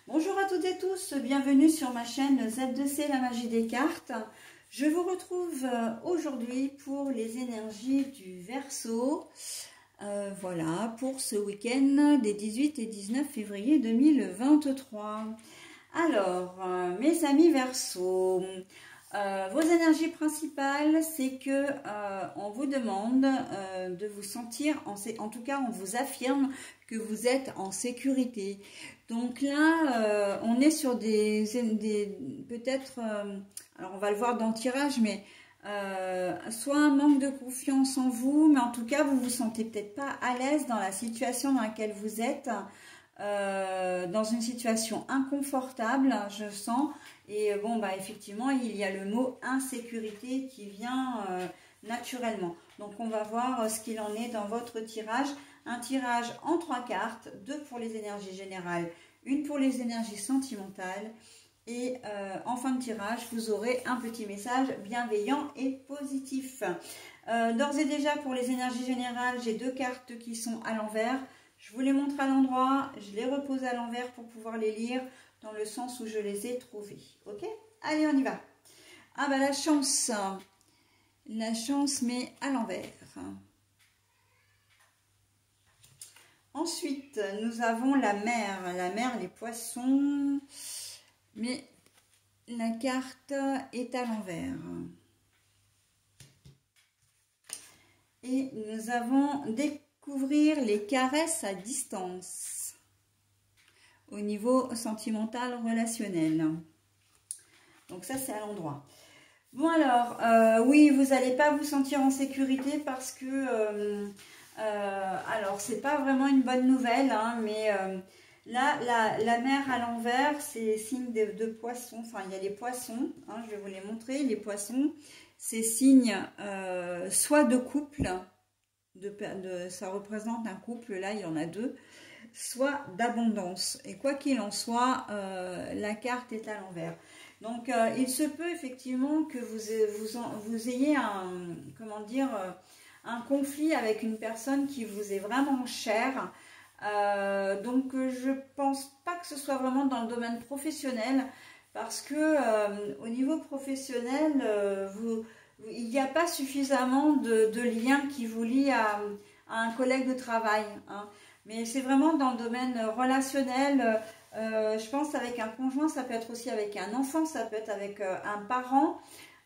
Bonjour à toutes et tous, bienvenue sur ma chaîne Z2C, la magie des cartes. Je vous retrouve aujourd'hui pour les énergies du Verseau. Voilà, pour ce week-end des 18 et 19 février 2023. Alors, mes amis Verseau, vos énergies principales, c'est que on vous demande de vous sentir, en tout cas on vous affirme que vous êtes en sécurité. Donc là, on est sur peut-être, alors on va le voir dans le tirage, mais soit un manque de confiance en vous, mais en tout cas vous vous sentez peut-être pas à l'aise dans la situation dans laquelle vous êtes, dans une situation inconfortable, je sens. Et bon, bah effectivement, il y a le mot insécurité qui vient naturellement. Donc on va voir ce qu'il en est dans votre tirage. Un tirage en 3 cartes, 2 pour les énergies générales, 1 pour les énergies sentimentales. Et en fin de tirage, vous aurez un petit message bienveillant et positif. D'ores et déjà, pour les énergies générales, j'ai 2 cartes qui sont à l'envers. Je vous les montre à l'endroit, je les repose à l'envers pour pouvoir les lire dans le sens où je les ai trouvées. Ok? Allez, on y va. Ah bah la chance, mais à l'envers. Ensuite, nous avons la mer, les poissons, mais la carte est à l'envers. Et nous avons découvrir les caresses à distance au niveau sentimental, relationnel. Donc ça, c'est à l'endroit. Bon alors, oui, vous n'allez pas vous sentir en sécurité parce que... alors, c'est pas vraiment une bonne nouvelle, hein, mais là, la mer à l'envers, c'est signe de poisson. Enfin, il y a les poissons, hein, je vais vous les montrer. Les poissons, c'est signe soit de couple, ça représente un couple, là, il y en a 2, soit d'abondance. Et quoi qu'il en soit, la carte est à l'envers. Donc, il se peut effectivement que vous ayez un conflit avec une personne qui vous est vraiment chère. Donc je pense pas que ce soit vraiment dans le domaine professionnel, parce que au niveau professionnel, il n'y a pas suffisamment de liens qui vous lient à un collègue de travail, hein. Mais c'est vraiment dans le domaine relationnel. Je pense avec un conjoint, ça peut être aussi avec un enfant, ça peut être avec un parent,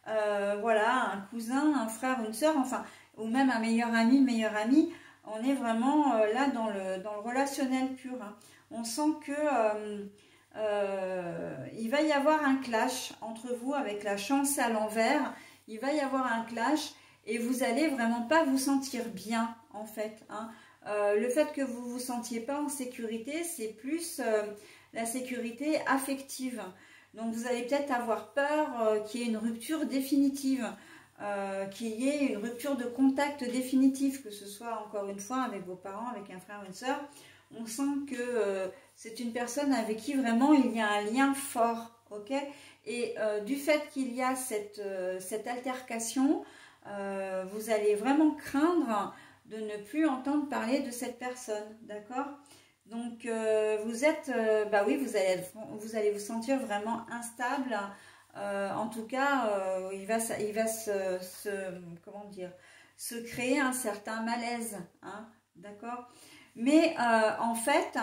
voilà, un cousin, un frère, une soeur, enfin, ou même un meilleur ami, une meilleure amie. On est vraiment là dans le relationnel pur, hein. On sent que il va y avoir un clash entre vous avec la chance à l'envers. Il va y avoir un clash et vous allez vraiment pas vous sentir bien, en fait, hein. Le fait que vous vous sentiez pas en sécurité, c'est plus la sécurité affective. Donc vous allez peut-être avoir peur qu'il y ait une rupture définitive, qu'il y ait une rupture de contact définitif, que ce soit encore une fois avec vos parents, avec un frère ou une soeur. On sent que c'est une personne avec qui vraiment il y a un lien fort, ok? Et du fait qu'il y a cette altercation, vous allez vraiment craindre de ne plus entendre parler de cette personne, d'accord? Donc bah oui, vous allez vous sentir vraiment instable. En tout cas, il va comment dire, se créer un certain malaise, hein, d'accord? Mais en fait,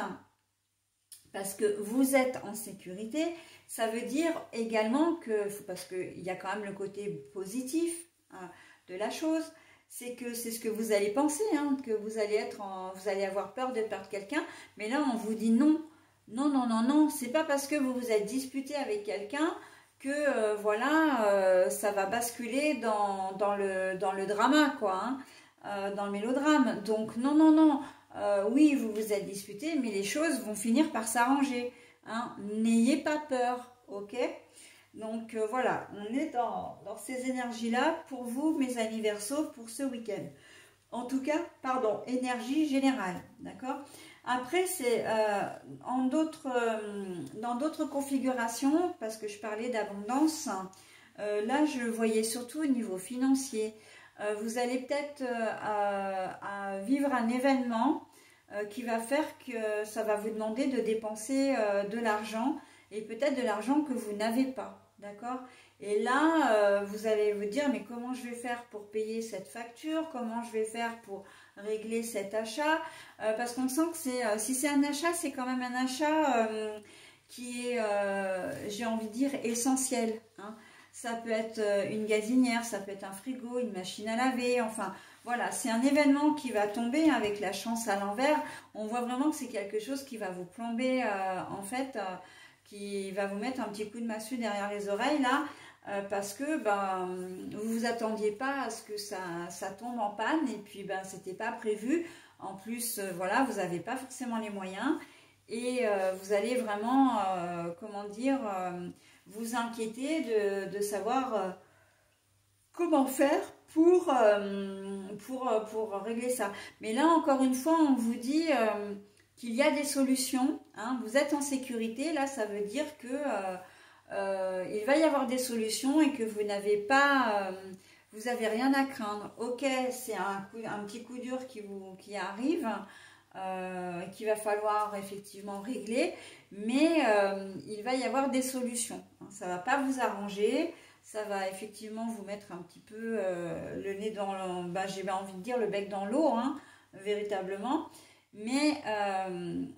parce que vous êtes en sécurité, ça veut dire également que, parce qu'il y a quand même le côté positif, hein, de la chose, c'est que c'est ce que vous allez penser, hein, que vous allez avoir peur de perdre quelqu'un, mais là on vous dit non, non, non, non, non, c'est pas parce que vous vous êtes disputé avec quelqu'un que voilà, ça va basculer dans le drama, quoi, hein, dans le mélodrame. Donc non, non, non, oui, vous vous êtes disputé, mais les choses vont finir par s'arranger, hein. N'ayez pas peur, ok? Donc voilà, on est dans ces énergies-là pour vous, mes amis Verseau, pour ce week-end. En tout cas, pardon, énergie générale, d'accord? Après, c'est dans d'autres configurations, parce que je parlais d'abondance, là, je voyais surtout au niveau financier. Vous allez peut-être vivre un événement qui va faire que ça va vous demander de dépenser de l'argent et peut-être de l'argent que vous n'avez pas, d'accord? Et là, vous allez vous dire, mais comment je vais faire pour payer cette facture? Comment je vais faire pour régler cet achat? Parce qu'on sent que si c'est un achat, c'est quand même un achat qui est, j'ai envie de dire, essentiel, hein. Ça peut être une gazinière, ça peut être un frigo, une machine à laver, enfin, voilà, c'est un événement qui va tomber avec la chance à l'envers. On voit vraiment que c'est quelque chose qui va vous plomber, en fait, qui va vous mettre un petit coup de massue derrière les oreilles, là, parce que ben, vous vous attendiez pas à ce que ça tombe en panne, et puis ben, c'était pas prévu. En plus, voilà, vous n'avez pas forcément les moyens, et vous allez vraiment, comment dire, vous inquiéter de savoir comment faire pour régler ça. Mais là, encore une fois, on vous dit qu'il y a des solutions, hein. Vous êtes en sécurité, là, ça veut dire que il va y avoir des solutions et que vous n'avez pas, vous avez rien à craindre. Ok, c'est un petit coup dur qui arrive, qu'il va falloir effectivement régler, mais il va y avoir des solutions, hein. Ça ne va pas vous arranger, ça va effectivement vous mettre un petit peu le nez dans le, bah, j'ai envie de dire le bec dans l'eau, hein, véritablement. Mais,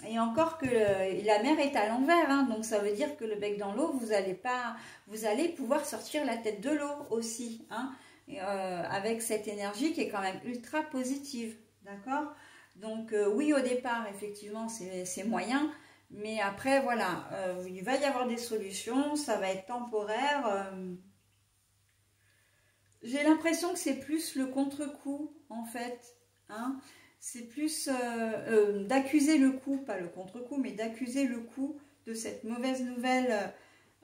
et encore que la mer est à l'envers, hein, donc ça veut dire que le bec dans l'eau, vous allez pouvoir sortir la tête de l'eau aussi, hein, avec cette énergie qui est quand même ultra positive, d'accord? Donc oui, au départ, effectivement, c'est moyen, mais après, voilà, il va y avoir des solutions, ça va être temporaire. J'ai l'impression que c'est plus le contre-coup, en fait, hein. C'est plus d'accuser le coup, pas le contre-coup, mais d'accuser le coup de cette mauvaise nouvelle,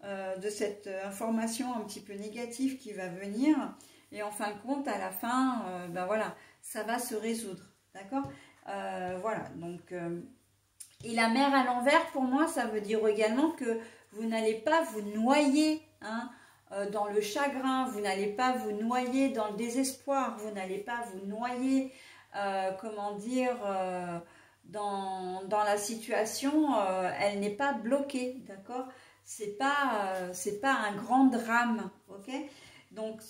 de cette information un petit peu négative qui va venir. Et en fin de compte, à la fin, ben voilà, ça va se résoudre, d'accord? Voilà, donc... et la mer à l'envers, pour moi, ça veut dire également que vous n'allez pas vous noyer, hein, dans le chagrin, vous n'allez pas vous noyer dans le désespoir, vous n'allez pas vous noyer, comment dire, dans la situation, elle n'est pas bloquée, d'accord? C'est pas un grand drame, ok? Donc,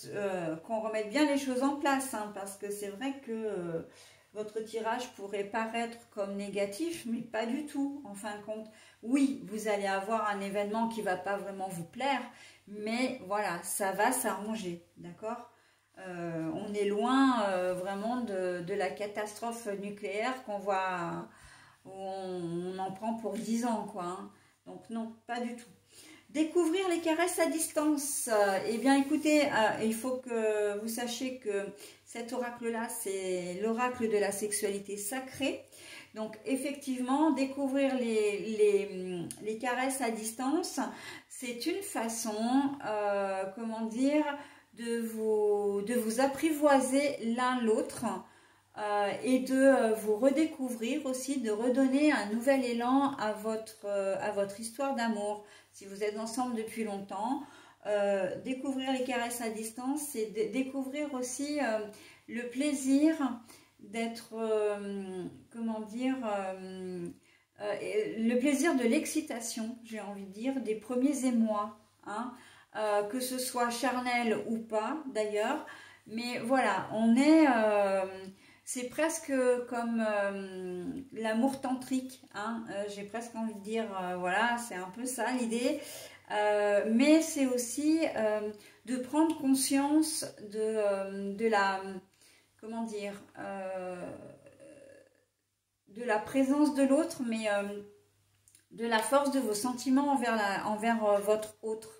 qu'on remette bien les choses en place, hein, parce que c'est vrai que votre tirage pourrait paraître comme négatif, mais pas du tout, en fin de compte. Oui, vous allez avoir un événement qui ne va pas vraiment vous plaire, mais voilà, ça va s'arranger, d'accord? On est loin vraiment de la catastrophe nucléaire qu'on voit, où on en prend pour 10 ans, quoi, hein. Donc non, pas du tout. Découvrir les caresses à distance. Eh bien, écoutez, il faut que vous sachiez que cet oracle-là, c'est l'oracle de la sexualité sacrée. Donc, effectivement, découvrir les caresses à distance, c'est une façon, comment dire, de vous apprivoiser l'un l'autre, et de vous redécouvrir aussi, de redonner un nouvel élan à votre histoire d'amour. Si vous êtes ensemble depuis longtemps, découvrir les caresses à distance, c'est découvrir aussi le plaisir d'être, comment dire, le plaisir de l'excitation, j'ai envie de dire, des premiers émois, hein, que ce soit charnel ou pas d'ailleurs, mais voilà, c'est presque comme l'amour tantrique, hein, j'ai presque envie de dire, voilà, c'est un peu ça l'idée, mais c'est aussi de prendre conscience de la, comment dire, de la présence de l'autre, mais de la force de vos sentiments envers votre autre,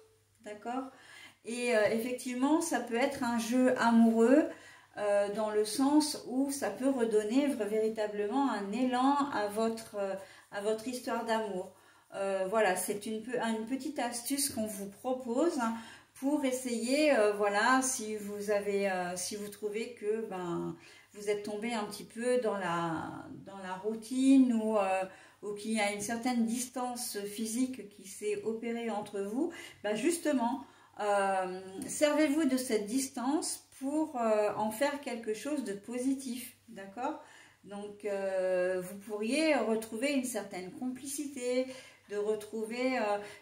d'accord? Et effectivement, ça peut être un jeu amoureux, dans le sens où ça peut redonner véritablement un élan à votre histoire d'amour. Voilà, c'est une petite astuce qu'on vous propose, hein, pour essayer, voilà, si vous trouvez que vous êtes tombé un petit peu dans la routine, ou qu'il y a une certaine distance physique qui s'est opérée entre vous, justement, servez-vous de cette distance pour en faire quelque chose de positif, d'accord? Donc, vous pourriez retrouver une certaine complicité, de retrouver...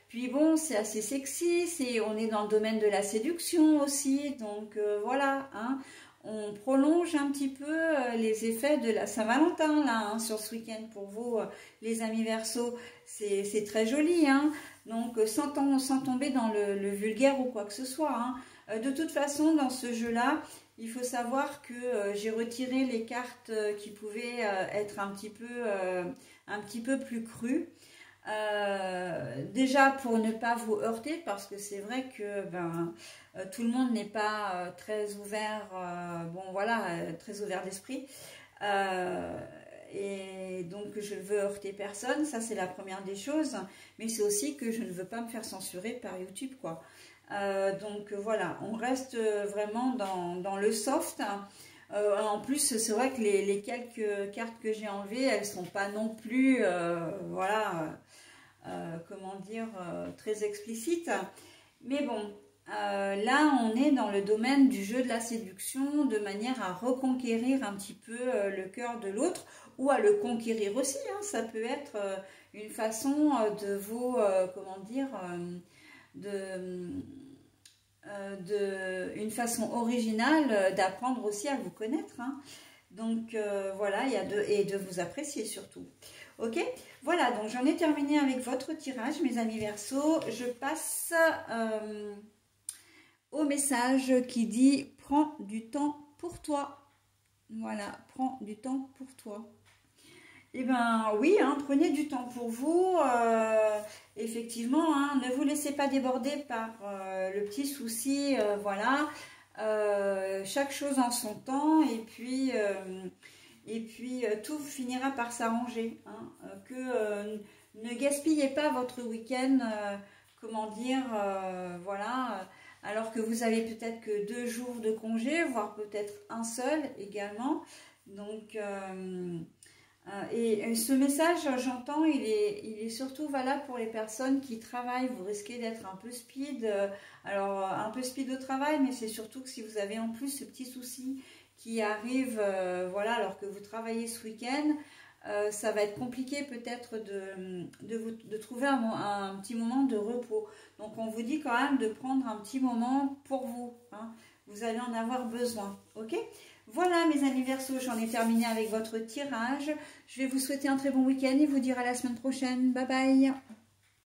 puis bon, c'est assez sexy, on est dans le domaine de la séduction aussi, donc voilà, hein. On prolonge un petit peu les effets de la Saint-Valentin, là, hein, sur ce week-end pour vous, les amis Verseau. C'est très joli, hein. Donc, sans tomber dans le vulgaire ou quoi que ce soit, hein. De toute façon, dans ce jeu-là, il faut savoir que j'ai retiré les cartes qui pouvaient être un petit peu plus crues. Déjà pour ne pas vous heurter, parce que c'est vrai que tout le monde n'est pas très ouvert, bon voilà, très ouvert d'esprit. Et donc je ne veux heurter personne, ça c'est la première des choses, mais c'est aussi que je ne veux pas me faire censurer par YouTube, quoi. Donc voilà, on reste vraiment dans le soft. En plus, c'est vrai que les quelques cartes que j'ai enlevées, elles sont pas non plus, voilà, comment dire, très explicites. Mais bon, là, on est dans le domaine du jeu de la séduction, de manière à reconquérir un petit peu le cœur de l'autre, ou à le conquérir aussi, hein. Ça peut être une façon de vous, comment dire, une façon originale d'apprendre aussi à vous connaître, hein. Donc voilà, et de vous apprécier surtout. Ok, voilà, donc j'en ai terminé avec votre tirage, mes amis Verseau. Je passe au message qui dit « Prends du temps pour toi ». Voilà, prends du temps pour toi. Eh bien oui, hein, prenez du temps pour vous, effectivement, hein, ne vous laissez pas déborder par le petit souci, voilà, chaque chose en son temps, et puis tout finira par s'arranger, hein, ne gaspillez pas votre week-end, comment dire, voilà, alors que vous avez peut-être que 2 jours de congé, voire peut-être un seul également, donc... et ce message, j'entends, il est surtout valable pour les personnes qui travaillent. Vous risquez d'être un peu speed, alors un peu speed au travail, mais c'est surtout que si vous avez en plus ce petit souci qui arrive, voilà, alors que vous travaillez ce week-end, ça va être compliqué peut-être de trouver un petit moment de repos. Donc on vous dit quand même de prendre un petit moment pour vous, hein. Vous allez en avoir besoin, ok ? Voilà mes amis Verseau, j'en ai terminé avec votre tirage. Je vais vous souhaiter un très bon week-end et vous dire à la semaine prochaine. Bye bye.